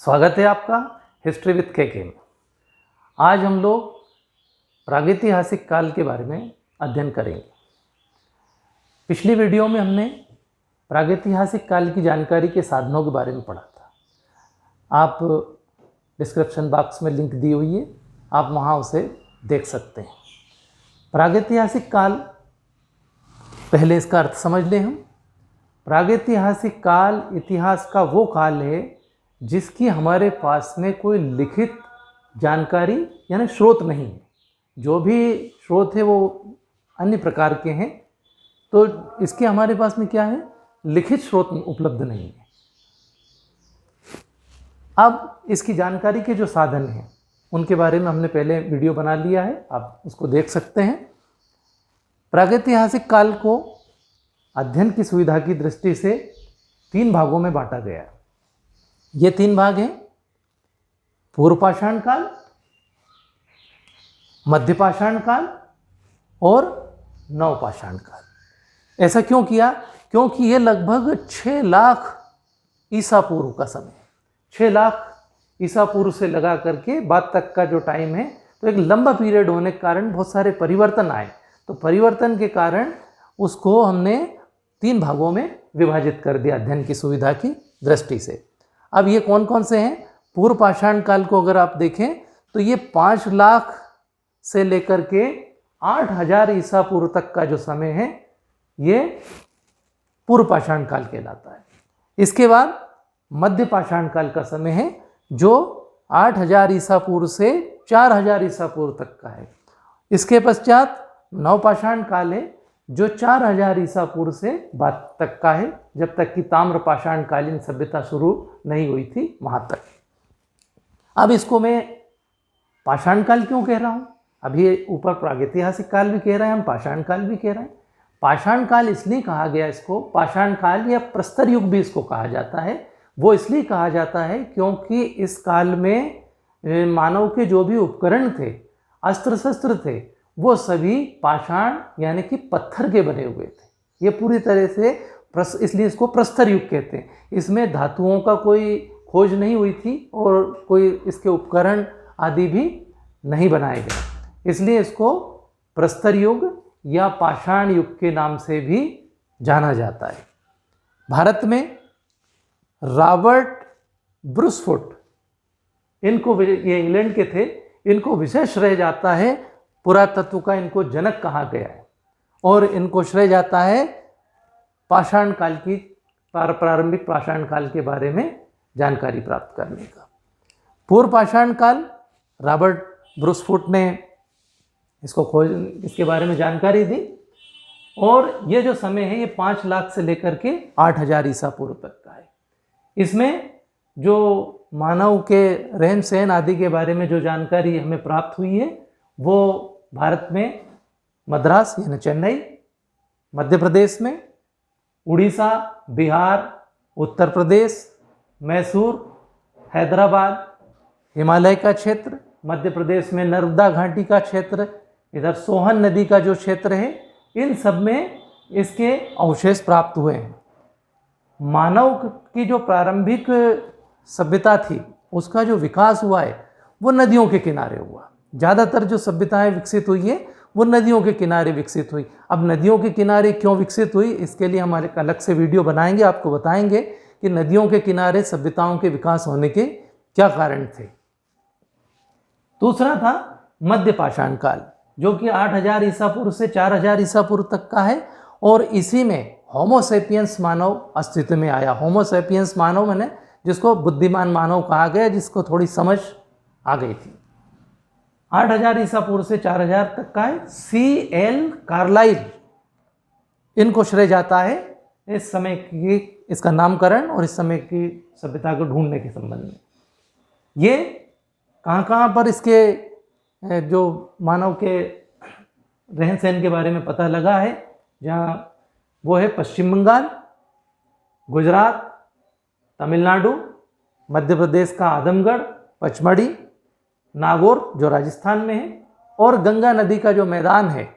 स्वागत है आपका हिस्ट्री विद के में। आज हम लोग प्रागैतिहासिक काल के बारे में अध्ययन करेंगे। पिछली वीडियो में हमने प्रागैतिहासिक काल की जानकारी के साधनों के बारे में पढ़ा था। आप डिस्क्रिप्शन बॉक्स में लिंक दी हुई है, आप वहाँ उसे देख सकते हैं। प्रागैतिहासिक काल, पहले इसका अर्थ समझ लें हम। प्रागैतिहासिक काल इतिहास का वो काल है जिसकी हमारे पास में कोई लिखित जानकारी यानी स्रोत नहीं है। जो भी स्रोत है वो अन्य प्रकार के हैं, तो इसके हमारे पास में क्या है, लिखित स्रोत उपलब्ध नहीं है। अब इसकी जानकारी के जो साधन हैं उनके बारे में हमने पहले वीडियो बना लिया है, आप उसको देख सकते हैं। प्रागैतिहासिक काल को अध्ययन की सुविधा की दृष्टि से 3 भागों में बांटा गया है। ये 3 भाग हैं: पूर्व पाषाण काल, मध्य पाषाण काल और नव पाषाण काल। ऐसा क्यों किया? क्योंकि ये लगभग 6 लाख ईसा पूर्व का समय है। 6 लाख ईसा पूर्व से लगा करके बाद तक का जो टाइम है, तो एक लंबा पीरियड होने के कारण बहुत सारे परिवर्तन आए। तो परिवर्तन के कारण उसको हमने 3 भागों में विभाजित कर दिया अध्ययन की सुविधा की दृष्टि से। अब ये कौन कौन से हैं? पूर्व पाषाण काल को अगर आप देखें तो ये 5 लाख से लेकर के 8000 ईसा पूर्व तक का जो समय है, ये पूर्व पाषाण काल कहलाता है। इसके बाद मध्य पाषाण काल का समय है, जो 8000 ईसा पूर्व से 4000 ईसा पूर्व तक का है। इसके पश्चात नव पाषाण काल है, जो 4000 ईसा पूर्व से बाद तक का है, जब तक कि ताम्र पाषाण कालीन सभ्यता शुरू नहीं हुई थी वहाँ तक। अब इसको मैं पाषाण काल क्यों कह रहा हूँ? अभी ऊपर प्रागैतिहासिक काल भी कह रहे हैं, हम पाषाण काल भी कह रहे हैं। पाषाण काल इसलिए कहा गया इसको, पाषाण काल या प्रस्तर युग भी इसको कहा जाता है। वो इसलिए कहा जाता है क्योंकि इस काल में मानव के जो भी उपकरण थे, अस्त्र शस्त्र थे, वो सभी पाषाण यानी कि पत्थर के बने हुए थे। ये पूरी तरह से इसलिए इसको प्रस्तर युग कहते हैं। इसमें धातुओं का कोई खोज नहीं हुई थी और कोई इसके उपकरण आदि भी नहीं बनाए गए, इसलिए इसको प्रस्तर युग या पाषाण युग के नाम से भी जाना जाता है। भारत में रॉबर्ट ब्रूसफुट, इनको, ये इंग्लैंड के थे, इनको विशेष श्रेय जाता है, पुरातत्व का इनको जनक कहा गया है और इनको श्रेय जाता है पाषाण काल की, प्रारंभिक पाषाण काल के बारे में जानकारी प्राप्त करने का। पूर्व पाषाण काल, रॉबर्ट ब्रूसफुट ने इसको इसके बारे में जानकारी दी और ये जो समय है ये 5 लाख से लेकर के 8000 ईसा पूर्व तक का है। इसमें जो मानव के रहन सहन आदि के बारे में जो जानकारी हमें प्राप्त हुई है, वो भारत में मद्रास यानी चेन्नई, मध्य प्रदेश में उड़ीसा, बिहार, उत्तर प्रदेश, मैसूर, हैदराबाद, हिमालय का क्षेत्र, मध्य प्रदेश में नर्मदा घाटी का क्षेत्र, इधर सोहन नदी का जो क्षेत्र है, इन सब में इसके अवशेष प्राप्त हुए हैं। मानव की जो प्रारंभिक सभ्यता थी, उसका जो विकास हुआ है वो नदियों के किनारे हुआ। ज़्यादातर जो सभ्यताएं विकसित हुई है वो नदियों के किनारे विकसित हुई। अब नदियों के किनारे क्यों विकसित हुई, इसके लिए हम एक अलग से वीडियो बनाएंगे, आपको बताएंगे कि नदियों के किनारे सभ्यताओं के विकास होने के क्या कारण थे। दूसरा था मध्य पाषाण काल, जो कि 8000 ईसा पूर्व से 4000 ईसा पूर्व तक का है और इसी में होमोसेपियंस मानव अस्तित्व में आया। होमोसेपियंस मानव मैंने जिसको बुद्धिमान मानव कहा गया, जिसको थोड़ी समझ आ गई थी। 8000 ईसा पूर्व से 4000 तक का है। C.L. कार्लाइल, इनको श्रेय जाता है इस समय की, इसका नामकरण और इस समय की सभ्यता को ढूंढने के संबंध में। ये कहाँ पर इसके जो मानव के रहन सहन के बारे में पता लगा है, जहाँ वो है पश्चिम बंगाल, गुजरात, तमिलनाडु, मध्य प्रदेश का आदमगढ़, पचमढ़ी, नागौर जो राजस्थान में है, और गंगा नदी का जो मैदान है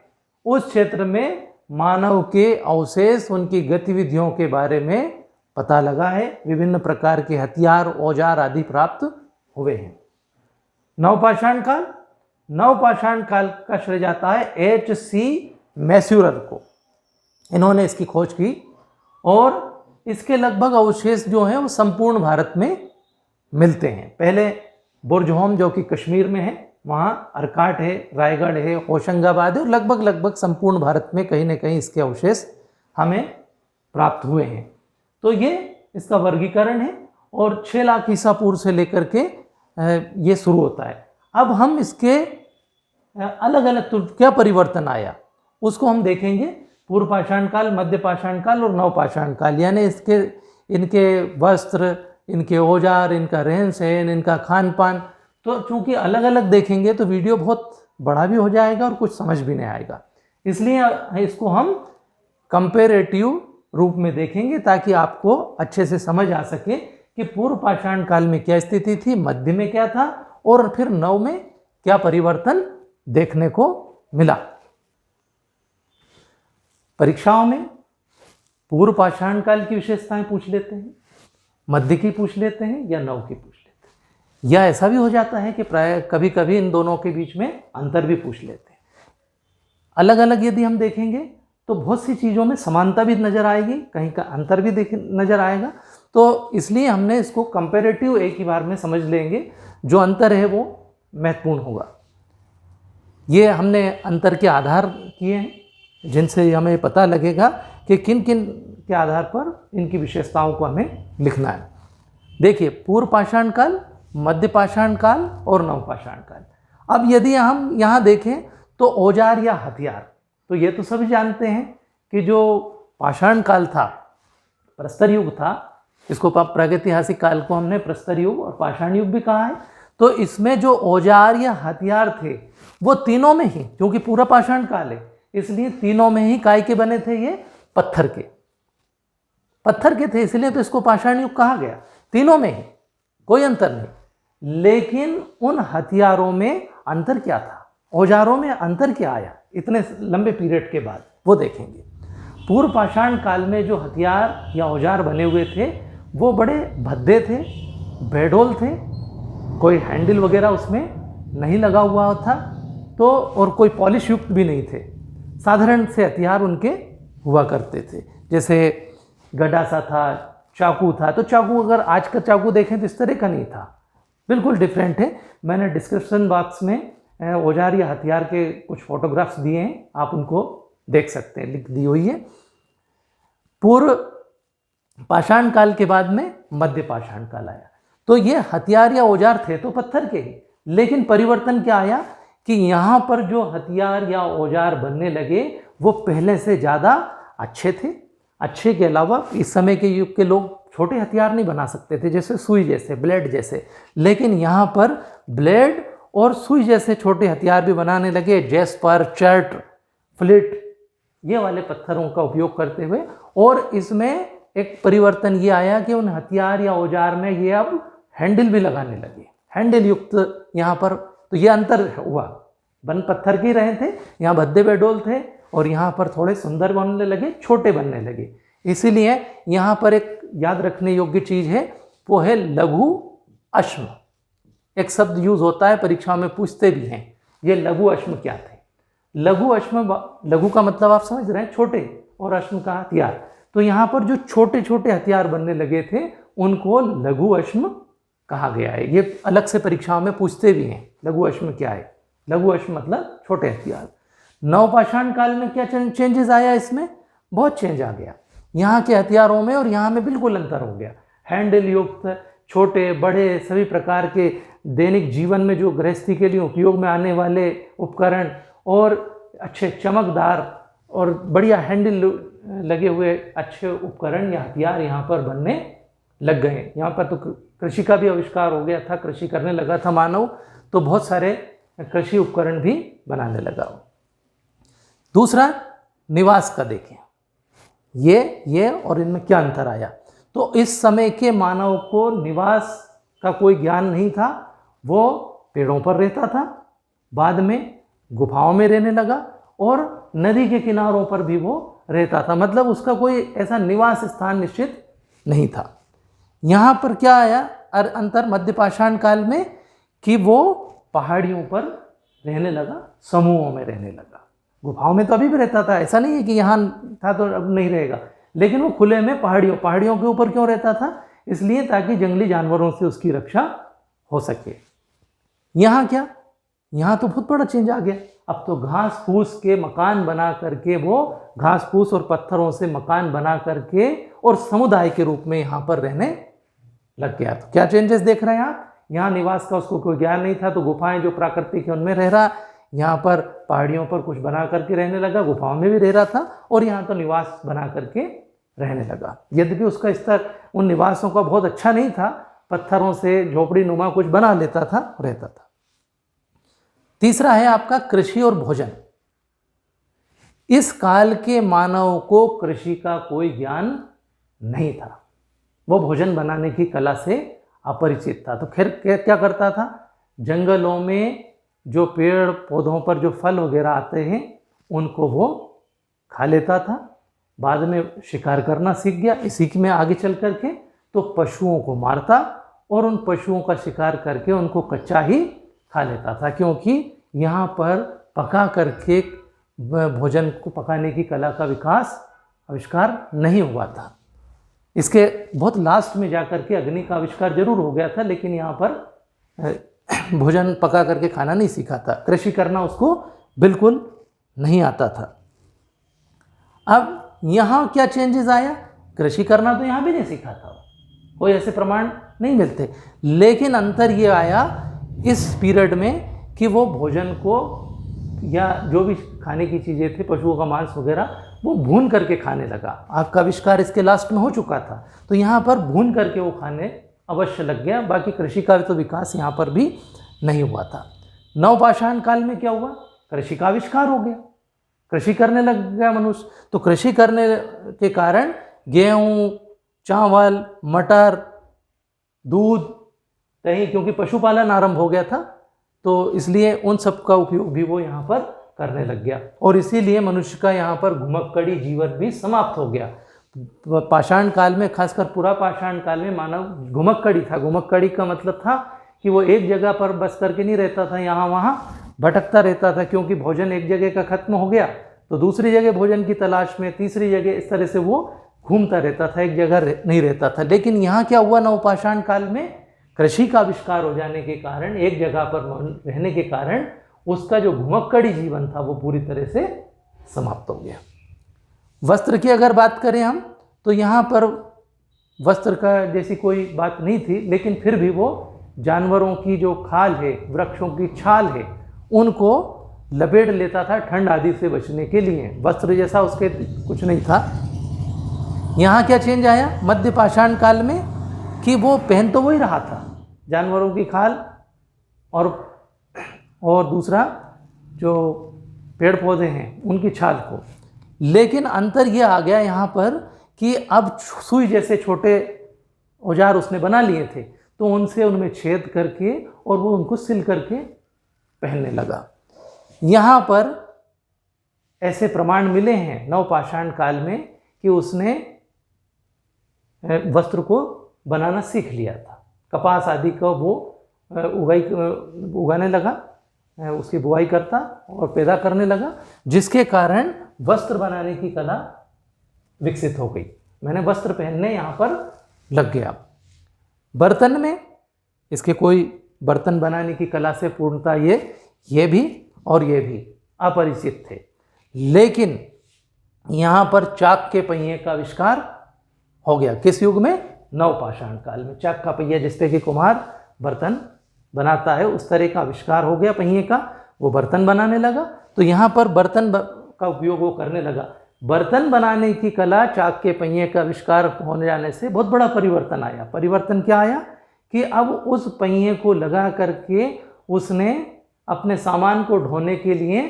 उस क्षेत्र में मानव के अवशेष, उनकी गतिविधियों के बारे में पता लगा है, विभिन्न प्रकार के हथियार, औजार आदि प्राप्त हुए हैं। नवपाषाण काल, नवपाषाण काल का श्रेय जाता है H.C. मैस्यूरर को। इन्होंने इसकी खोज की और इसके लगभग अवशेष जो हैं वो संपूर्ण भारत में मिलते हैं। पहले बुरजहोम जो कि कश्मीर में है, वहाँ अर्काट है, रायगढ़ है, होशंगाबाद है, और लगभग संपूर्ण भारत में कहीं न कहीं इसके अवशेष हमें प्राप्त हुए हैं। तो ये इसका वर्गीकरण है और 6 लाख ईसा पूर्व से लेकर के ये शुरू होता है। अब हम इसके अलग अलग क्या परिवर्तन आया उसको हम देखेंगे। पूर्व पाषाण काल, मध्य पाषाण काल और नवपाषाण काल, यानी इनके वस्त्र, इनके औजार, इनका रहन सहन, इनका खान पान। तो चूंकि अलग अलग देखेंगे तो वीडियो बहुत बड़ा भी हो जाएगा और कुछ समझ भी नहीं आएगा, इसलिए इसको हम कंपेरेटिव रूप में देखेंगे ताकि आपको अच्छे से समझ आ सके कि पूर्व पाषाण काल में क्या स्थिति थी, मध्य में क्या था और फिर नव में क्या परिवर्तन देखने को मिला। परीक्षाओं में पूर्व पाषाण काल की विशेषताएं पूछ लेते हैं, मध्य की पूछ लेते हैं या नव की पूछ लेते हैं, या ऐसा भी हो जाता है कि प्राय कभी कभी इन दोनों के बीच में अंतर भी पूछ लेते हैं। अलग अलग यदि हम देखेंगे तो बहुत सी चीज़ों में समानता भी नज़र आएगी, कहीं का अंतर भी नज़र आएगा। तो इसलिए हमने इसको कंपेरेटिव एक ही बार में समझ लेंगे, जो अंतर है वो महत्वपूर्ण होगा। ये हमने अंतर के आधार किए हैं जिनसे हमें पता लगेगा कि किन किन के आधार पर इनकी विशेषताओं को हमें लिखना है। देखिए, पूर्व पाषाण काल, मध्य पाषाण काल और नवपाषाण काल। अब यदि हम यहाँ देखें तो औजार या हथियार, तो ये तो सभी जानते हैं कि जो पाषाण काल था, प्रस्तर युग था, इसको प्रागैतिहासिक काल को हमने प्रस्तर युग और पाषाण युग भी कहा है। तो इसमें जो औजार या हथियार थे वो तीनों में ही, क्योंकि पूरा पाषाण काल है इसलिए तीनों में ही काय के बने थे, ये पत्थर के थे, इसलिए तो इसको पाषाण युग कहा गया। तीनों में ही कोई अंतर नहीं। लेकिन उन हथियारों में अंतर क्या था, औजारों में अंतर क्या आया इतने लंबे पीरियड के बाद, वो देखेंगे। पूर्व पाषाण काल में जो हथियार या औजार बने हुए थे वो बड़े भद्दे थे, बेडोल थे, कोई हैंडल वगैरह उसमें नहीं लगा हुआ था, तो और कोई पॉलिश युक्त भी नहीं थे। साधारण से हथियार उनके हुआ करते थे, जैसे गड्ढा सा था, चाकू था। तो चाकू अगर आज का चाकू देखें तो इस तरह का नहीं था, बिल्कुल डिफरेंट है। मैंने डिस्क्रिप्शन बॉक्स में औजार या हथियार के कुछ फोटोग्राफ्स दिए हैं, आप उनको देख सकते हैं, लिख दी हुई है। पूर्व पाषाण काल के बाद में मध्य पाषाण काल आया। तो ये हथियार या औजार थे तो पत्थर के ही, लेकिन परिवर्तन क्या आया कि यहाँ पर जो हथियार या औजार बनने लगे वो पहले से ज़्यादा अच्छे थे। अच्छे के अलावा इस समय के युग के लोग छोटे हथियार नहीं बना सकते थे, जैसे सुई जैसे, ब्लेड जैसे, लेकिन यहाँ पर ब्लेड और सुई जैसे छोटे हथियार भी बनाने लगे, जेस्पर, चर्ट, फ्लिट, ये वाले पत्थरों का उपयोग करते हुए। और इसमें एक परिवर्तन ये आया कि उन हथियार या औजार में ये अब हैंडल भी लगाने लगे, हैंडल युक्त यहाँ पर। तो ये अंतर हुआ, बन पत्थर के रहे थे, यहाँ भद्दे बेडोल थे और यहाँ पर थोड़े सुंदर बनने लगे, छोटे बनने लगे। इसीलिए यहाँ पर एक याद रखने योग्य चीज़ है, वो है लघु अश्म। एक शब्द यूज होता है, परीक्षा में पूछते भी हैं, ये लघु अश्म क्या थे। लघु अश्म, लघु का मतलब आप समझ रहे हैं छोटे, और अश्म का हथियार। तो यहाँ पर जो छोटे छोटे हथियार बनने लगे थे उनको लघु अश्म कहा गया है। ये अलग से परीक्षाओं में पूछते भी हैं, लघु अश्म क्या है। लघु अश्म मतलब छोटे हथियार। नवपाषाण काल में क्या चेंजेस आया, इसमें बहुत चेंज आ गया यहाँ के हथियारों में, और यहाँ में बिल्कुल अंतर हो गया। हैंडल युक्त, छोटे बड़े सभी प्रकार के दैनिक जीवन में जो गृहस्थी के लिए उपयोग में आने वाले उपकरण और अच्छे चमकदार और बढ़िया हैंडल लगे हुए अच्छे उपकरण या हथियार यहाँ पर बनने लग गए। यहाँ पर तो कृषि का भी आविष्कार हो गया था, कृषि करने लगा था मानव, तो बहुत सारे कृषि उपकरण भी बनाने लगा। दूसरा, निवास का देखें, ये और इनमें क्या अंतर आया। तो इस समय के मानव को निवास का कोई ज्ञान नहीं था, वो पेड़ों पर रहता था, बाद में गुफाओं में रहने लगा और नदी के किनारों पर भी वो रहता था। मतलब उसका कोई ऐसा निवास स्थान निश्चित नहीं था। यहाँ पर क्या आया अंतर मध्य पाषाण काल में कि वो पहाड़ियों पर रहने लगा, समूहों में रहने लगा। गुफाओं में तो अभी भी रहता था, ऐसा नहीं है कि यहाँ था तो अब नहीं रहेगा, लेकिन वो खुले में पहाड़ियों के ऊपर क्यों रहता था? इसलिए ताकि जंगली जानवरों से उसकी रक्षा हो सके। यहाँ क्या, यहाँ तो बहुत बड़ा चेंज आ गया। अब तो घास फूस के मकान बना करके, वो घास फूस और पत्थरों से मकान बना करके और समुदाय के रूप में यहाँ पर रहने लग गया। तो क्या चेंजेस देख रहे हैं आप? यहाँ निवास का उसको कोई ज्ञान नहीं था, तो गुफाएं जो प्राकृतिक है उनमें रह रहा, यहाँ पर पहाड़ियों पर कुछ बना करके रहने लगा, गुफाओं में भी रह रहा था, और यहाँ तो निवास बना करके रहने लगा। यद्यपि उसका स्तर उन निवासों का बहुत अच्छा नहीं था, पत्थरों से झोपड़ी नुमा कुछ बना लेता था, रहता था। तीसरा है आपका कृषि और भोजन। इस काल के मानव को कृषि का कोई ज्ञान नहीं था, वो भोजन बनाने की कला से अपरिचित था। तो खैर क्या करता था, जंगलों में जो पेड़ पौधों पर जो फल वगैरह आते हैं उनको वो खा लेता था। बाद में शिकार करना सीख गया, इसी में आगे चल करके तो पशुओं को मारता और उन पशुओं का शिकार करके उनको कच्चा ही खा लेता था, क्योंकि यहाँ पर पका करके भोजन को पकाने की कला का आविष्कार नहीं हुआ था। इसके बहुत लास्ट में जाकर के अग्नि का आविष्कार जरूर हो गया था, लेकिन यहाँ पर भोजन पका करके खाना नहीं सीखा था। कृषि करना उसको बिल्कुल नहीं आता था। अब यहाँ क्या चेंजेस आया, कृषि करना तो यहाँ भी नहीं सीखा था, कोई ऐसे प्रमाण नहीं मिलते, लेकिन अंतर ये आया इस पीरियड में कि वो भोजन को या जो भी खाने की चीज़ें थे, पशुओं का मांस वगैरह, वो भून करके खाने लगा। आग का आविष्कार इसके लास्ट में हो चुका था, तो यहाँ पर भून करके वो खाने अवश्य लग गया। बाकी कृषि का तो विकास यहाँ पर भी नहीं हुआ था। नवपाषाण काल में क्या हुआ, कृषि का आविष्कार हो गया, कृषि करने लग गया मनुष्य। तो कृषि करने के कारण गेहूँ, चावल, मटर, दूध, दही, क्योंकि पशुपालन आरंभ हो गया था, तो इसलिए उन सब का उपयोग भी वो यहाँ पर करने लग गया, और इसीलिए मनुष्य का यहाँ पर घुमक्कड़ी जीवन भी समाप्त हो गया। पाषाण काल में, खासकर पूरा पाषाण काल में मानव घुमक्कड़ी था। घुमक्कड़ी का मतलब था कि वो एक जगह पर बस करके नहीं रहता था, यहाँ वहाँ भटकता रहता था, क्योंकि भोजन एक जगह का खत्म हो गया तो दूसरी जगह भोजन की तलाश में, तीसरी जगह, इस तरह से वो घूमता रहता था, एक जगह नहीं रहता था। लेकिन यहाँ क्या हुआ, नवपाषाण काल में कृषि का आविष्कार हो जाने के कारण, एक जगह पर रहने के कारण उसका जो घुमक्कड़ी जीवन था वो पूरी तरह से समाप्त हो गया। वस्त्र की अगर बात करें हम, तो यहाँ पर वस्त्र का जैसी कोई बात नहीं थी, लेकिन फिर भी वो जानवरों की जो खाल है, वृक्षों की छाल है, उनको लपेट लेता था ठंड आदि से बचने के लिए। वस्त्र जैसा उसके कुछ नहीं था। यहाँ क्या चेंज आया मध्य पाषाण काल में, कि वो पहन तो वही रहा था, जानवरों की खाल और दूसरा जो पेड़ पौधे हैं उनकी छाल को, लेकिन अंतर ये आ गया यहाँ पर कि अब सुई जैसे छोटे औजार उसने बना लिए थे, तो उनसे उनमें छेद करके और वो उनको सिल करके पहनने लगा। यहाँ पर ऐसे प्रमाण मिले हैं नवपाषाण काल में कि उसने वस्त्र को बनाना सीख लिया था। कपास आदि का वो उगाने लगा, उसकी बुआई करता और पैदा करने लगा, जिसके कारण वस्त्र बनाने की कला विकसित हो गई। मैंने वस्त्र पहनने यहाँ पर लग गया। बर्तन में इसके कोई बर्तन बनाने की कला से पूर्णता ये भी और ये भी अपरिचित थे, लेकिन यहाँ पर चाक के पहिए का आविष्कार हो गया। किस युग में? नवपाषाण काल में। चाक का पहिया जिससे कि कुम्हार बर्तन बनाता है, उस तरह का आविष्कार हो गया पहिए का, वो बर्तन बनाने लगा। तो यहाँ पर बर्तन का उपयोग वो करने लगा। बर्तन बनाने की कला, चाक के पहिए का आविष्कार होने जाने से बहुत बड़ा परिवर्तन आया। परिवर्तन क्या आया कि अब उस पहिए को लगा करके उसने अपने सामान को ढोने के लिए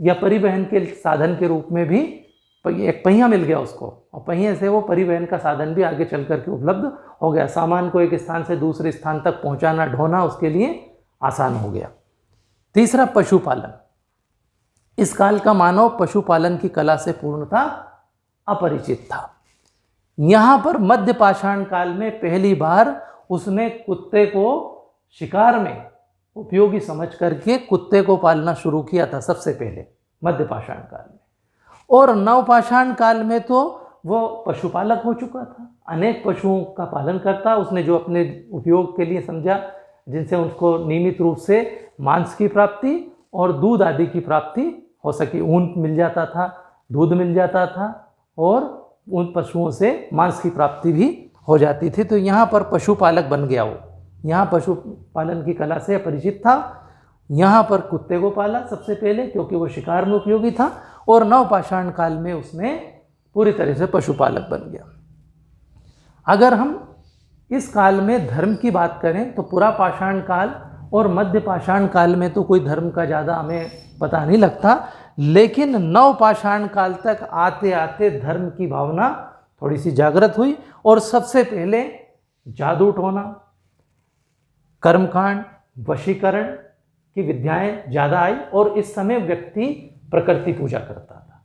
या परिवहन के साधन के रूप में भी एक पहिया मिल गया उसको, और पहिए से वो परिवहन का साधन भी आगे चल करके उपलब्ध हो गया। सामान को एक स्थान से दूसरे स्थान तक पहुंचाना, ढोना उसके लिए आसान हो गया। तीसरा, पशुपालन। इस काल का मानव पशुपालन की कला से पूर्णतः अपरिचित था। यहाँ पर मध्य पाषाण काल में पहली बार उसने कुत्ते को शिकार में उपयोगी समझ करके कुत्ते को पालना शुरू किया था सबसे पहले मध्य पाषाण काल में। और नवपाषाण काल में तो वो पशुपालक हो चुका था, अनेक पशुओं का पालन करता, उसने जो अपने उपयोग के लिए समझा, जिनसे उसको नियमित रूप से मांस की प्राप्ति और दूध आदि की प्राप्ति हो सकी। ऊन मिल जाता था, दूध मिल जाता था और उन पशुओं से मांस की प्राप्ति भी हो जाती थी। तो यहाँ पर पशुपालक बन गया वो, यहाँ पशुपालन की कला से परिचित था। यहाँ पर कुत्ते को पाला सबसे पहले क्योंकि वो शिकार में उपयोगी था, और नवपाषाण काल में उसने पूरी तरह से पशुपालक बन गया। अगर हम इस काल में धर्म की बात करें तो पुरा पाषाण काल और मध्य पाषाण काल में तो कोई धर्म का ज़्यादा हमें पता नहीं लगता, लेकिन नवपाषाण काल तक आते आते धर्म की भावना थोड़ी सी जागृत हुई और सबसे पहले जादू टोना, कर्मकांड, वशीकरण की विद्याएं ज़्यादा आई। और इस समय व्यक्ति प्रकृति पूजा करता था,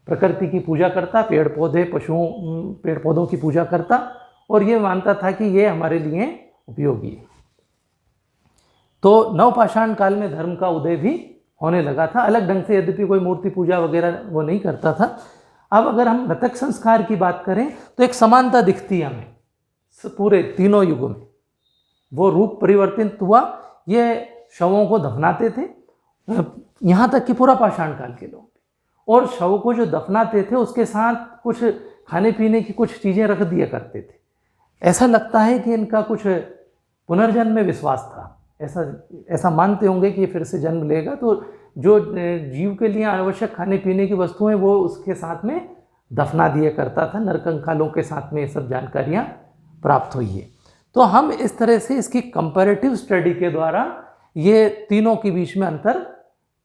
प्रकृति की पूजा करता, पेड़ पौधे पशुओं पेड़ पौधों की पूजा करता और ये मानता था कि ये हमारे लिए उपयोगी है। तो नवपाषाण काल में धर्म का उदय भी होने लगा था, अलग ढंग से, यद्यपि कोई मूर्ति पूजा वगैरह वो नहीं करता था। अब अगर हम मृतक संस्कार की बात करें तो एक समानता दिखती है हमें पूरे तीनों युगों में। वो रूप परिवर्तित हुआ, ये शवों को दफनाते थे, यहाँ तक कि पूरा पाषाण काल के लोग, और शव को जो दफनाते थे उसके साथ कुछ खाने पीने की कुछ चीज़ें रख दिया करते थे। ऐसा लगता है कि इनका कुछ पुनर्जन्म में विश्वास था, ऐसा मानते होंगे कि ये फिर से जन्म लेगा, तो जो जीव के लिए आवश्यक खाने पीने की वस्तुएं वो उसके साथ में दफना दिया करता था। नरकंकालों के साथ में ये सब जानकारियाँ प्राप्त हुई है। तो हम इस तरह से इसकी कंपैरेटिव स्टडी के द्वारा ये तीनों के बीच में अंतर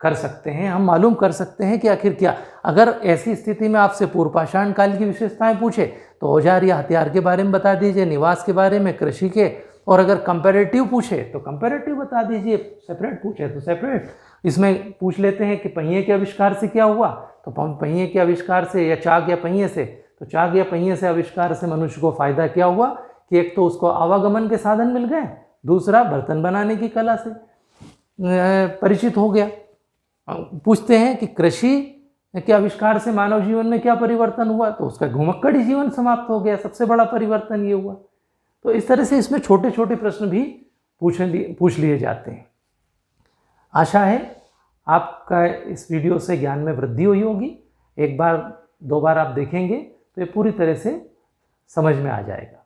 कर सकते हैं। हम मालूम कर सकते हैं कि आखिर क्या, अगर ऐसी स्थिति में आपसे पूर्व पाषाण काल की विशेषताएं पूछे तो औजार या हथियार के बारे में बता दीजिए, निवास के बारे में, कृषि के, और अगर कंपैरेटिव पूछे तो कंपैरेटिव बता दीजिए, सेपरेट पूछे तो सेपरेट। इसमें पूछ लेते हैं कि पहिए के आविष्कार से क्या हुआ, तो पहिए के आविष्कार से, या चाक या पहिए से, तो चाक या पहिए से आविष्कार से मनुष्य को फायदा क्या हुआ कि एक तो उसको आवागमन के साधन मिल गए, दूसरा बर्तन बनाने की कला से परिचित हो गया। पूछते हैं कि कृषि के आविष्कार से मानव जीवन में क्या परिवर्तन हुआ, तो उसका घुमक्कड़ी जीवन समाप्त हो गया, सबसे बड़ा परिवर्तन ये हुआ। तो इस तरह से इसमें छोटे छोटे प्रश्न भी पूछ लिए जाते हैं। आशा है आपका इस वीडियो से ज्ञान में वृद्धि हुई होगी। एक बार दो बार आप देखेंगे तो ये पूरी तरह से समझ में आ जाएगा।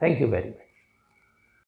Thank you very much.